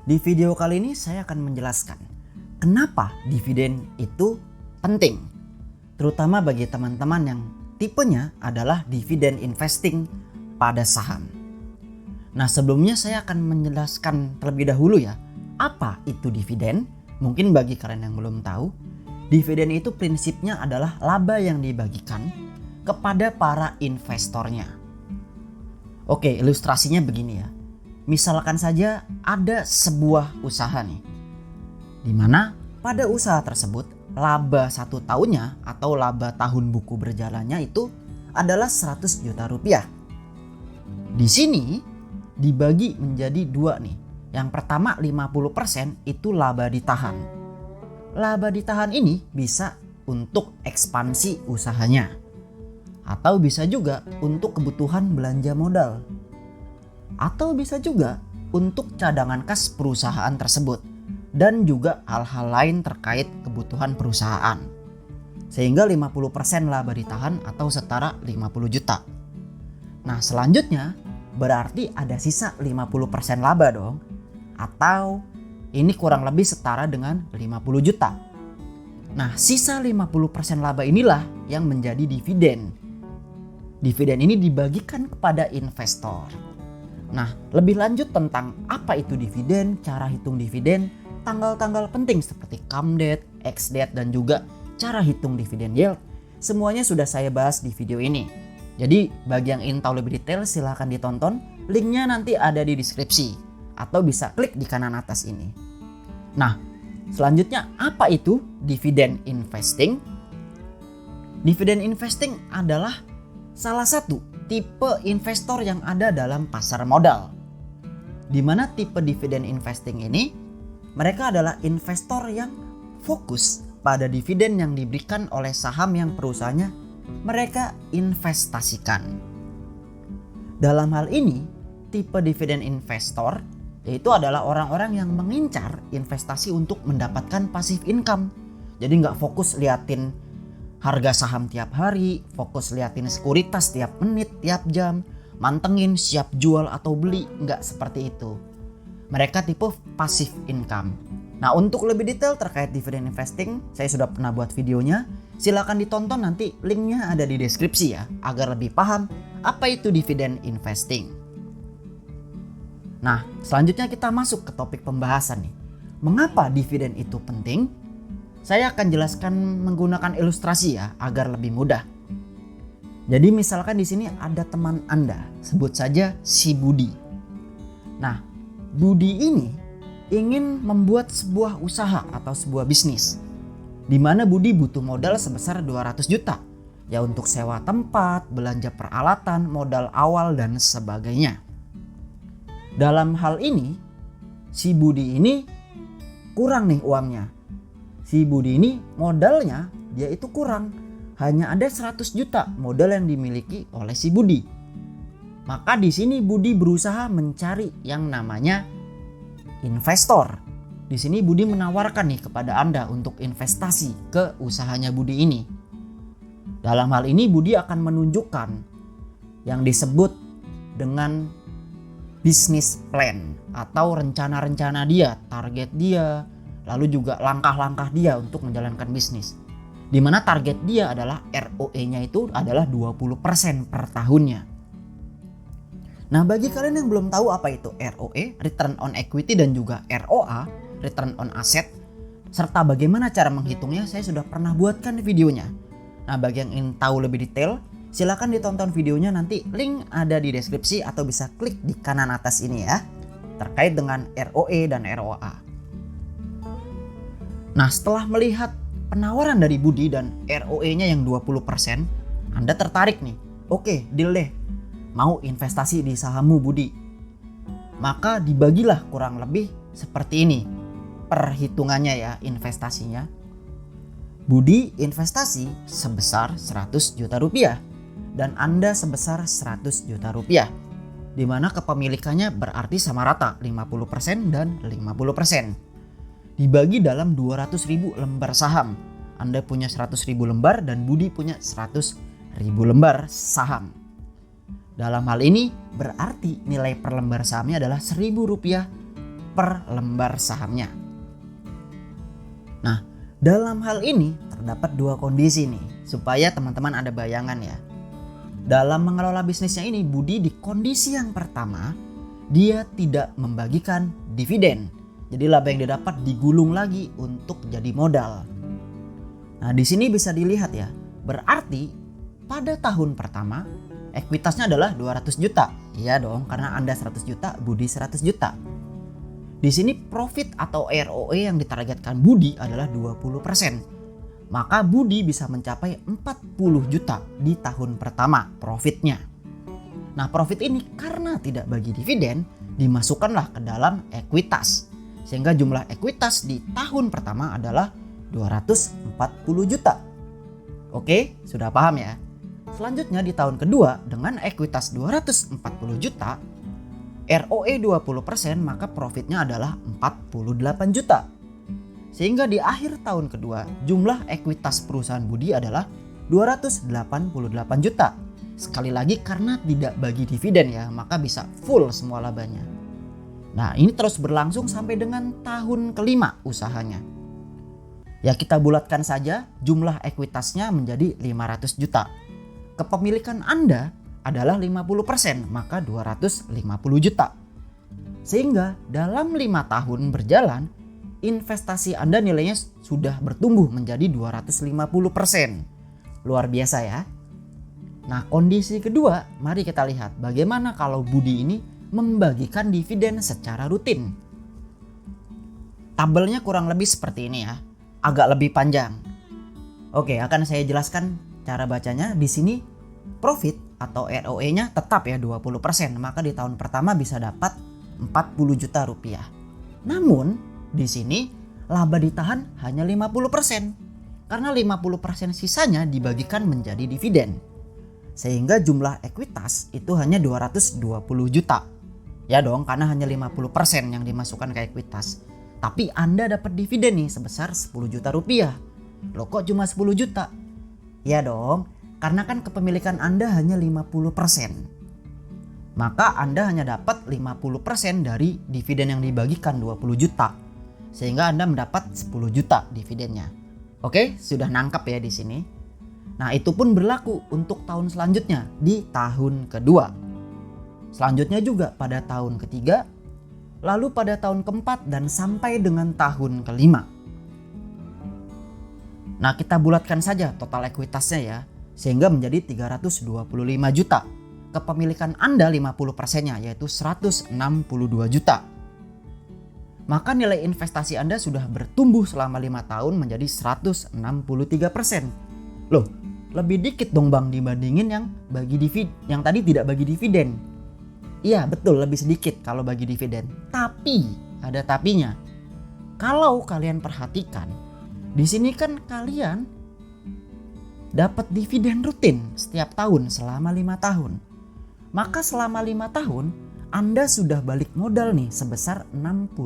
Di video kali ini saya akan menjelaskan kenapa dividen itu penting, terutama bagi teman-teman yang tipenya adalah dividen investing pada saham. Nah, sebelumnya saya akan menjelaskan terlebih dahulu ya, apa itu dividen? Mungkin bagi kalian yang belum tahu, dividen itu prinsipnya adalah laba yang dibagikan kepada para investornya. Oke, ilustrasinya begini ya. Misalkan saja ada sebuah usaha nih, di mana pada usaha tersebut laba 1 tahunnya atau laba tahun buku berjalannya itu adalah 100 juta rupiah. Di sini dibagi menjadi dua nih. Yang pertama 50% itu laba ditahan. Laba ditahan ini bisa untuk ekspansi usahanya, atau bisa juga untuk kebutuhan belanja modal, atau bisa juga untuk cadangan kas perusahaan tersebut, dan juga hal-hal lain terkait kebutuhan perusahaan. Sehingga 50% laba ditahan atau setara 50 juta. Nah, selanjutnya berarti ada sisa 50% laba dong, atau ini kurang lebih setara dengan 50 juta. Nah, sisa 50% laba inilah yang menjadi dividen. Dividen ini dibagikan kepada investor. Nah, lebih lanjut tentang apa itu dividen, cara hitung dividen, tanggal-tanggal penting seperti come date, ex date, dan juga cara hitung dividen yield, semuanya sudah saya bahas di video ini. Jadi bagi yang ingin tahu lebih detail silahkan ditonton, linknya nanti ada di deskripsi atau bisa klik di kanan atas ini. Nah, selanjutnya apa itu dividen investing? Dividen investing adalah salah satu tipe investor yang ada dalam pasar modal. Di mana tipe dividen investing ini, mereka adalah investor yang fokus pada dividen yang diberikan oleh saham yang perusahaannya mereka investasikan. Dalam hal ini, tipe dividen investor yaitu adalah orang-orang yang mengincar investasi untuk mendapatkan passive income. Jadi nggak fokus liatin harga saham tiap hari, fokus liatin sekuritas tiap menit, tiap jam, mantengin siap jual atau beli, nggak seperti itu. Mereka tipe passive income. Nah, untuk lebih detail terkait dividen investing, saya sudah pernah buat videonya. Silakan ditonton, nanti linknya ada di deskripsi ya, agar lebih paham apa itu dividen investing. Nah, selanjutnya kita masuk ke topik pembahasan nih. Mengapa dividen itu penting? Saya akan jelaskan menggunakan ilustrasi ya, agar lebih mudah. Jadi misalkan di sini ada teman Anda, sebut saja si Budi. Nah, Budi ini ingin membuat sebuah usaha atau sebuah bisnis, di mana Budi butuh modal sebesar 200 juta. Ya untuk sewa tempat, belanja peralatan, modal awal dan sebagainya. Dalam hal ini, si Budi ini kurang nih uangnya. Si Budi ini modalnya dia itu kurang. Hanya ada 100 juta modal yang dimiliki oleh si Budi. Maka di sini Budi berusaha mencari yang namanya investor. Di sini Budi menawarkan nih kepada Anda untuk investasi ke usahanya Budi ini. Dalam hal ini Budi akan menunjukkan yang disebut dengan business plan atau rencana-rencana dia, target dia, lalu juga langkah-langkah dia untuk menjalankan bisnis. Di mana target dia adalah ROE-nya itu adalah 20% per tahunnya. Nah, bagi kalian yang belum tahu apa itu ROE, Return on Equity, dan juga ROA, Return on Asset, serta bagaimana cara menghitungnya, saya sudah pernah buatkan videonya. Nah, bagi yang ingin tahu lebih detail, silakan ditonton videonya, nanti link ada di deskripsi atau bisa klik di kanan atas ini ya, terkait dengan ROE dan ROA. Nah, setelah melihat penawaran dari Budi dan ROE-nya yang 20%, Anda tertarik nih. Oke, deal deh. Mau investasi di sahammu Budi. Maka dibagilah kurang lebih seperti ini perhitungannya ya, investasinya. Budi investasi sebesar 100 juta rupiah dan Anda sebesar 100 juta rupiah. Di mana kepemilikannya berarti sama rata 50% dan 50%. Dibagi dalam 200.000 lembar saham. Anda punya 100.000 lembar dan Budi punya 100.000 lembar saham. Dalam hal ini berarti nilai per lembar sahamnya adalah Rp1.000 per lembar sahamnya. Nah, dalam hal ini terdapat dua kondisi nih, supaya teman-teman ada bayangan ya. Dalam mengelola bisnisnya ini, Budi di kondisi yang pertama, dia tidak membagikan dividen. Jadi laba yang didapat digulung lagi untuk jadi modal. Nah, di sini bisa dilihat ya, berarti pada tahun pertama ekuitasnya adalah 200 juta. Iya dong, karena Anda 100 juta, Budi 100 juta. Di sini profit atau ROE yang ditargetkan Budi adalah 20%. Maka Budi bisa mencapai 40 juta di tahun pertama profitnya. Nah, profit ini karena tidak bagi dividen, dimasukkanlah ke dalam ekuitas. Sehingga jumlah ekuitas di tahun pertama adalah 240 juta. Oke, sudah paham ya? Selanjutnya di tahun kedua dengan ekuitas 240 juta, ROE 20%, maka profitnya adalah 48 juta. Sehingga di akhir tahun kedua jumlah ekuitas perusahaan Budi adalah 288 juta. Sekali lagi karena tidak bagi dividen ya, maka bisa full semua labanya. Nah, ini terus berlangsung sampai dengan tahun kelima usahanya. Ya, kita bulatkan saja jumlah ekuitasnya menjadi 500 juta. Kepemilikan Anda adalah 50%, maka 250 juta. Sehingga dalam 5 tahun berjalan, investasi Anda nilainya sudah bertumbuh menjadi 250%. Luar biasa ya. Nah, kondisi kedua, mari kita lihat bagaimana kalau Budi ini membagikan dividen secara rutin. Tabelnya kurang lebih seperti ini ya, agak lebih panjang. Oke, akan saya jelaskan cara bacanya. Di sini profit atau ROE-nya tetap ya 20%, maka di tahun pertama bisa dapat 40 juta rupiah. Namun di sini laba ditahan hanya 50%, karena 50% sisanya dibagikan menjadi dividen. Sehingga jumlah ekuitas itu hanya 220 juta. Ya dong, karena hanya 50% yang dimasukkan ke ekuitas. Tapi Anda dapat dividen nih sebesar 10 juta rupiah. Loh, kok cuma 10 juta? Ya dong, karena kan kepemilikan Anda hanya 50%. Maka Anda hanya dapat 50% dari dividen yang dibagikan 20 juta. Sehingga Anda mendapat 10 juta dividennya. Oke, sudah nangkap ya di sini. Nah, itu pun berlaku untuk tahun selanjutnya di tahun kedua. Selanjutnya juga pada tahun ketiga, lalu pada tahun keempat dan sampai dengan tahun kelima. Nah, kita bulatkan saja total ekuitasnya ya, sehingga menjadi 325 juta. Kepemilikan Anda 50%-nya yaitu 162 juta. Maka nilai investasi Anda sudah bertumbuh selama 5 tahun menjadi 163%. Loh, lebih dikit dong Bang dibandingin yang tadi tidak bagi dividen. Iya, betul, lebih sedikit kalau bagi dividen. Tapi, ada tapinya. Kalau kalian perhatikan, di sini kan kalian dapat dividen rutin setiap tahun selama 5 tahun. Maka selama 5 tahun Anda sudah balik modal nih sebesar 61%.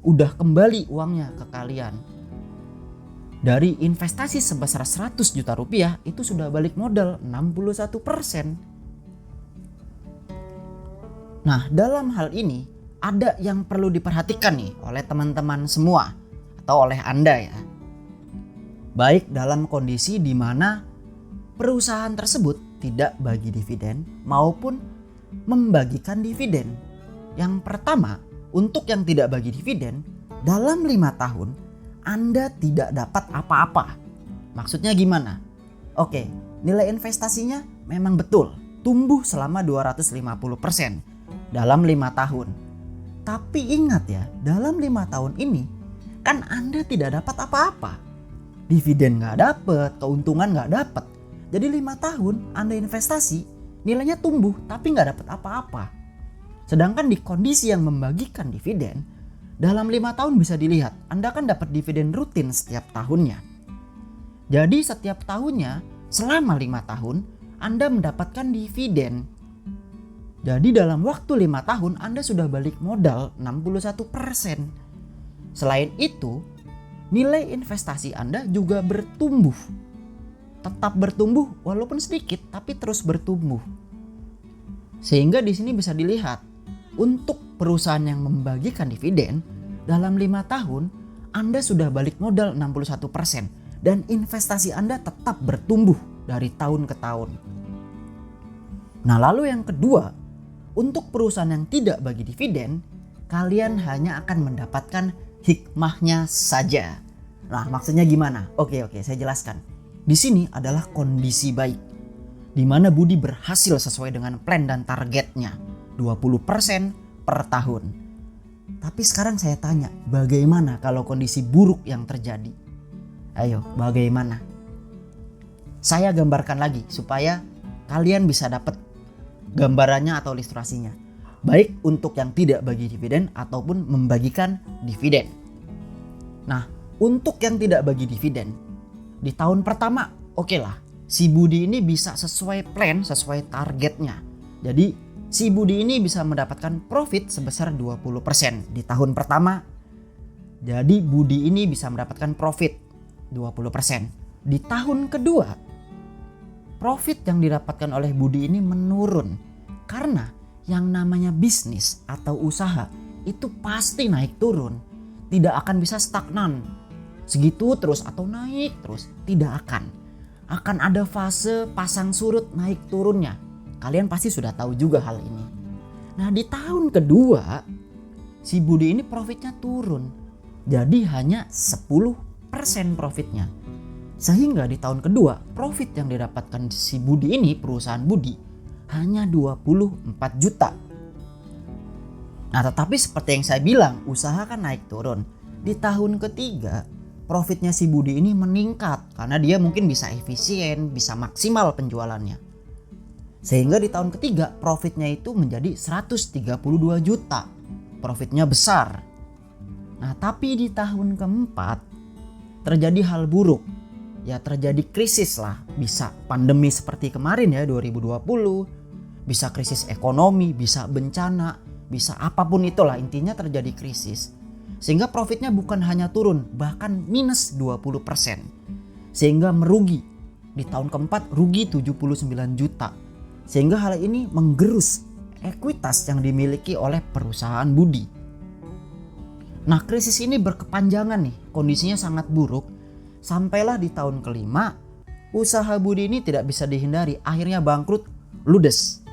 Udah kembali uangnya ke kalian. Dari investasi sebesar 100 juta rupiah itu sudah balik modal 61%. Nah, dalam hal ini ada yang perlu diperhatikan nih oleh teman-teman semua atau oleh Anda ya. Baik dalam kondisi di mana perusahaan tersebut tidak bagi dividen maupun membagikan dividen. Yang pertama, untuk yang tidak bagi dividen, dalam 5 tahun Anda tidak dapat apa-apa. Maksudnya gimana? Oke, nilai investasinya memang betul tumbuh selama 250% dalam 5 tahun. Tapi ingat ya, dalam 5 tahun ini kan Anda tidak dapat apa-apa. Dividen nggak dapat, keuntungan nggak dapat. Jadi 5 tahun Anda investasi, nilainya tumbuh tapi nggak dapat apa-apa. Sedangkan di kondisi yang membagikan dividen, dalam 5 tahun bisa dilihat Anda kan dapat dividen rutin setiap tahunnya. Jadi setiap tahunnya selama 5 tahun Anda mendapatkan dividen. Jadi dalam waktu 5 tahun Anda sudah balik modal 61%. Selain itu, nilai investasi Anda juga bertumbuh. Tetap bertumbuh walaupun sedikit tapi terus bertumbuh. Sehingga di sini bisa dilihat untuk perusahaan yang membagikan dividen, dalam 5 tahun Anda sudah balik modal 61% dan investasi Anda tetap bertumbuh dari tahun ke tahun. Nah, lalu yang kedua, untuk perusahaan yang tidak bagi dividen, kalian hanya akan mendapatkan hikmahnya saja. Nah, maksudnya gimana? Oke, saya jelaskan. Di sini adalah kondisi baik, di mana Budi berhasil sesuai dengan plan dan targetnya, 20% per tahun. Tapi sekarang saya tanya, bagaimana kalau kondisi buruk yang terjadi? Ayo, bagaimana? Saya gambarkan lagi supaya kalian bisa dapat gambarannya atau ilustrasinya. Baik untuk yang tidak bagi dividen ataupun membagikan dividen. Nah, untuk yang tidak bagi dividen, di tahun pertama oke lah, si Budi ini bisa sesuai plan, sesuai targetnya. Jadi si Budi ini bisa mendapatkan profit sebesar 20% di tahun pertama. Jadi Budi ini bisa mendapatkan profit 20%. Di tahun kedua, profit yang didapatkan oleh Budi ini menurun. Karena yang namanya bisnis atau usaha itu pasti naik turun. Tidak akan bisa stagnan. Segitu terus atau naik terus. Tidak akan. Akan ada fase pasang surut naik turunnya. Kalian pasti sudah tahu juga hal ini. Nah, di tahun kedua si Budi ini profitnya turun. Jadi hanya 10% profitnya. Sehingga di tahun kedua profit yang didapatkan si Budi ini, perusahaan Budi, hanya 24 juta. Nah, tetapi seperti yang saya bilang, usaha kan naik turun. Di tahun ketiga profitnya si Budi ini meningkat karena dia mungkin bisa efisien, bisa maksimal penjualannya. Sehingga di tahun ketiga profitnya itu menjadi 132 juta. Profitnya besar. Nah, tapi di tahun keempat terjadi hal buruk. Ya, terjadi krisis lah. Bisa pandemi seperti kemarin ya 2020. Bisa krisis ekonomi, bisa bencana, bisa apapun itulah, intinya terjadi krisis. Sehingga profitnya bukan hanya turun, bahkan minus 20%. Sehingga merugi. Di tahun keempat rugi 79 juta. Sehingga hal ini menggerus ekuitas yang dimiliki oleh perusahaan Budi. Nah, krisis ini berkepanjangan nih, kondisinya sangat buruk. Sampailah di tahun kelima, usaha Budi ini tidak bisa dihindari, akhirnya bangkrut, ludes.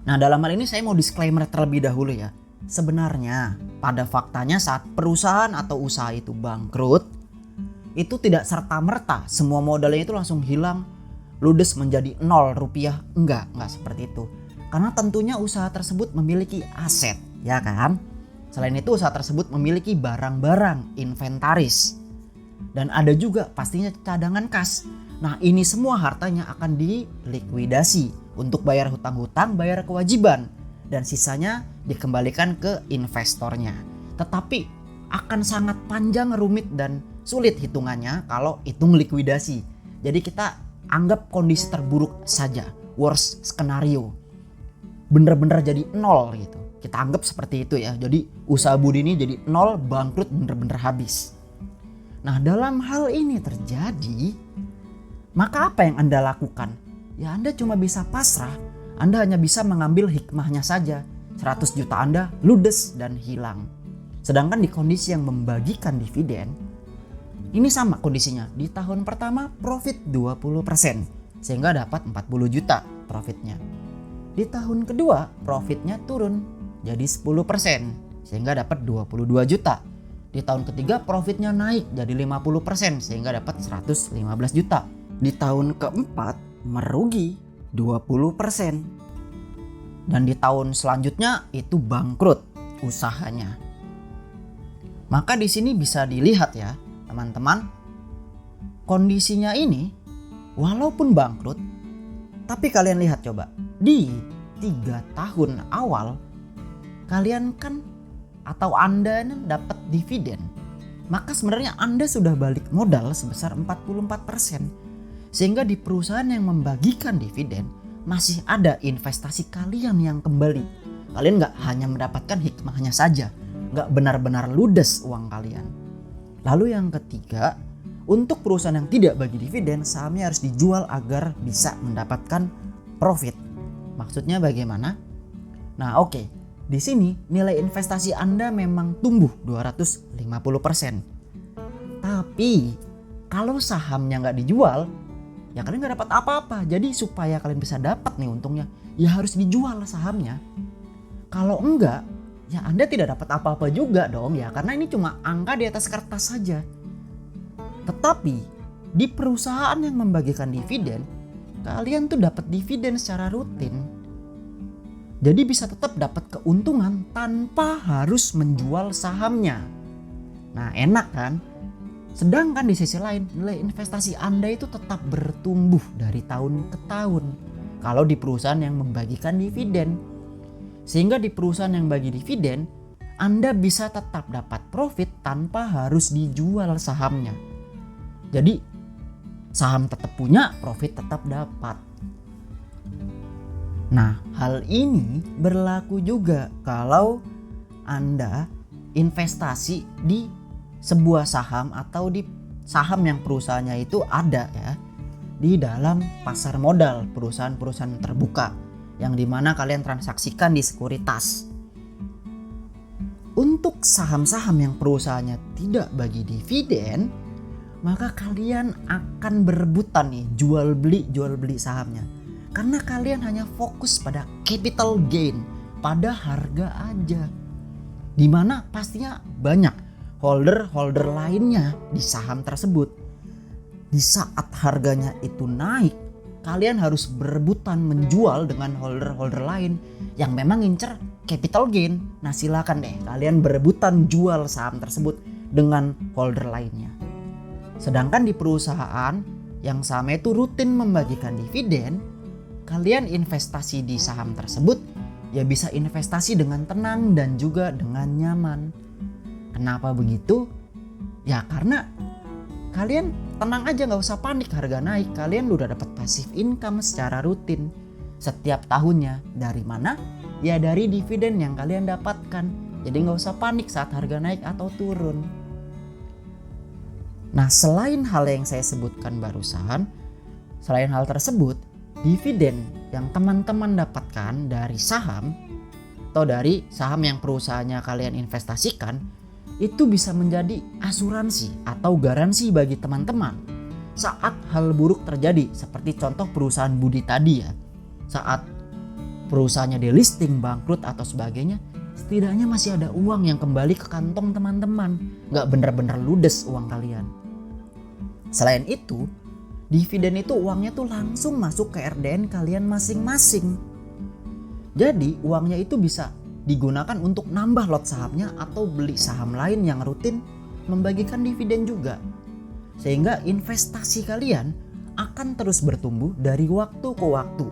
Nah, dalam hal ini saya mau disclaimer terlebih dahulu ya. Sebenarnya pada faktanya saat perusahaan atau usaha itu bangkrut, itu tidak serta-merta semua modalnya itu langsung hilang, ludes menjadi 0 rupiah. Enggak seperti itu. Karena tentunya usaha tersebut memiliki aset, ya kan? Selain itu usaha tersebut memiliki barang-barang, inventaris. Dan ada juga pastinya cadangan kas. Nah, ini semua hartanya akan dilikuidasi untuk bayar hutang-hutang, bayar kewajiban. Dan sisanya dikembalikan ke investornya. Tetapi akan sangat panjang, rumit, dan sulit hitungannya kalau hitung likuidasi. Jadi kita anggap kondisi terburuk saja, worst skenario, bener-bener jadi 0 gitu. Kita anggap seperti itu ya. Jadi usaha Budi ini jadi 0, bangkrut, bener-bener habis. Nah, dalam hal ini terjadi, maka apa yang Anda lakukan? Ya, Anda cuma bisa pasrah. Anda hanya bisa mengambil hikmahnya saja. 100 juta Anda ludes dan hilang. Sedangkan di kondisi yang membagikan dividen, ini sama kondisinya. Di tahun pertama profit 20%, sehingga dapat 40 juta profitnya. Di tahun kedua profitnya turun jadi 10%, sehingga dapat 22 juta. Di tahun ketiga profitnya naik jadi 50%, sehingga dapat 115 juta. Di tahun keempat merugi 20%. Dan di tahun selanjutnya itu bangkrut usahanya. Maka di sini bisa dilihat ya, teman-teman, kondisinya ini walaupun bangkrut, tapi kalian lihat coba, di 3 tahun awal kalian kan atau Anda dapat dividen, maka sebenarnya Anda sudah balik modal sebesar 44%. Sehingga di perusahaan yang membagikan dividen masih ada investasi kalian yang kembali. Kalian gak hanya mendapatkan hikmahnya saja, gak benar-benar ludes uang kalian. Lalu yang ketiga, untuk perusahaan yang tidak bagi dividen, sahamnya harus dijual agar bisa mendapatkan profit. Maksudnya bagaimana? Nah, oke. Di sini nilai investasi Anda memang tumbuh 250%. Tapi kalau sahamnya nggak dijual, ya kalian nggak dapat apa-apa. Jadi supaya kalian bisa dapat nih untungnya, ya harus dijual sahamnya. Kalau enggak, ya Anda tidak dapat apa-apa juga dong ya, karena ini cuma angka di atas kertas saja. Tetapi di perusahaan yang membagikan dividen, kalian tuh dapat dividen secara rutin. Jadi bisa tetap dapat keuntungan tanpa harus menjual sahamnya. Nah, enak kan? Sedangkan di sisi lain, nilai investasi Anda itu tetap bertumbuh dari tahun ke tahun kalau di perusahaan yang membagikan dividen. Sehingga di perusahaan yang bagi dividen, Anda bisa tetap dapat profit tanpa harus dijual sahamnya. Jadi saham tetap punya, profit tetap dapat. Nah, hal ini berlaku juga kalau Anda investasi di sebuah saham atau di saham yang perusahaannya itu ada ya di dalam pasar modal, perusahaan-perusahaan terbuka yang dimana kalian transaksikan di sekuritas. Untuk saham-saham yang perusahaannya tidak bagi dividen, maka kalian akan berebutan nih jual beli sahamnya. Karena kalian hanya fokus pada capital gain, pada harga aja. Dimana pastinya banyak holder lainnya di saham tersebut. Di saat harganya itu naik, kalian harus berebutan menjual dengan holder lain yang memang ngincer capital gain. Nah, silakan deh kalian berebutan jual saham tersebut dengan holder lainnya. Sedangkan di perusahaan yang sahamnya itu rutin membagikan dividen, kalian investasi di saham tersebut ya bisa investasi dengan tenang dan juga dengan nyaman. Kenapa begitu? Ya karena kalian tenang aja, nggak usah panik harga naik. Kalian udah dapat passive income secara rutin setiap tahunnya. Dari mana? Ya dari dividen yang kalian dapatkan. Jadi nggak usah panik saat harga naik atau turun. Nah, selain hal yang saya sebutkan barusan, selain hal tersebut, dividen yang teman-teman dapatkan dari saham atau dari saham yang perusahaannya kalian investasikan itu bisa menjadi asuransi atau garansi bagi teman-teman saat hal buruk terjadi, seperti contoh perusahaan Budi tadi ya. Saat perusahaannya delisting, bangkrut atau sebagainya, setidaknya masih ada uang yang kembali ke kantong teman-teman, nggak bener-bener ludes uang kalian. Selain itu, dividen itu uangnya tuh langsung masuk ke RDN kalian masing-masing. Jadi uangnya itu bisa digunakan untuk nambah lot sahamnya atau beli saham lain yang rutin membagikan dividen juga. Sehingga investasi kalian akan terus bertumbuh dari waktu ke waktu.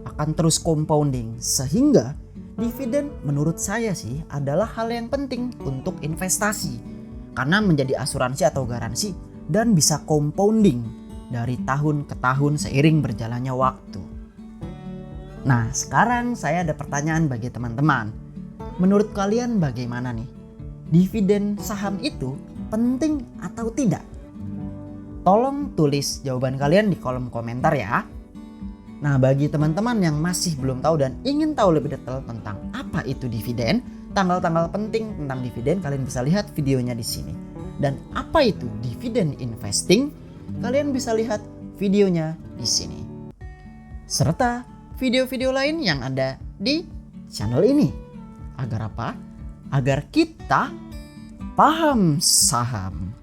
Akan terus compounding. Sehingga dividen menurut saya sih adalah hal yang penting untuk investasi. Karena menjadi asuransi atau garansi dan bisa compounding dari tahun ke tahun seiring berjalannya waktu. Nah, sekarang saya ada pertanyaan bagi teman-teman. Menurut kalian bagaimana nih? Dividen saham itu penting atau tidak? Tolong tulis jawaban kalian di kolom komentar ya. Nah, bagi teman-teman yang masih belum tahu dan ingin tahu lebih detail tentang apa itu dividen, tanggal-tanggal penting tentang dividen, kalian bisa lihat videonya di sini. Dan apa itu dividen investing? Kalian bisa lihat videonya di sini. Serta video-video lain yang ada di channel ini. Agar apa? Agar kita paham saham.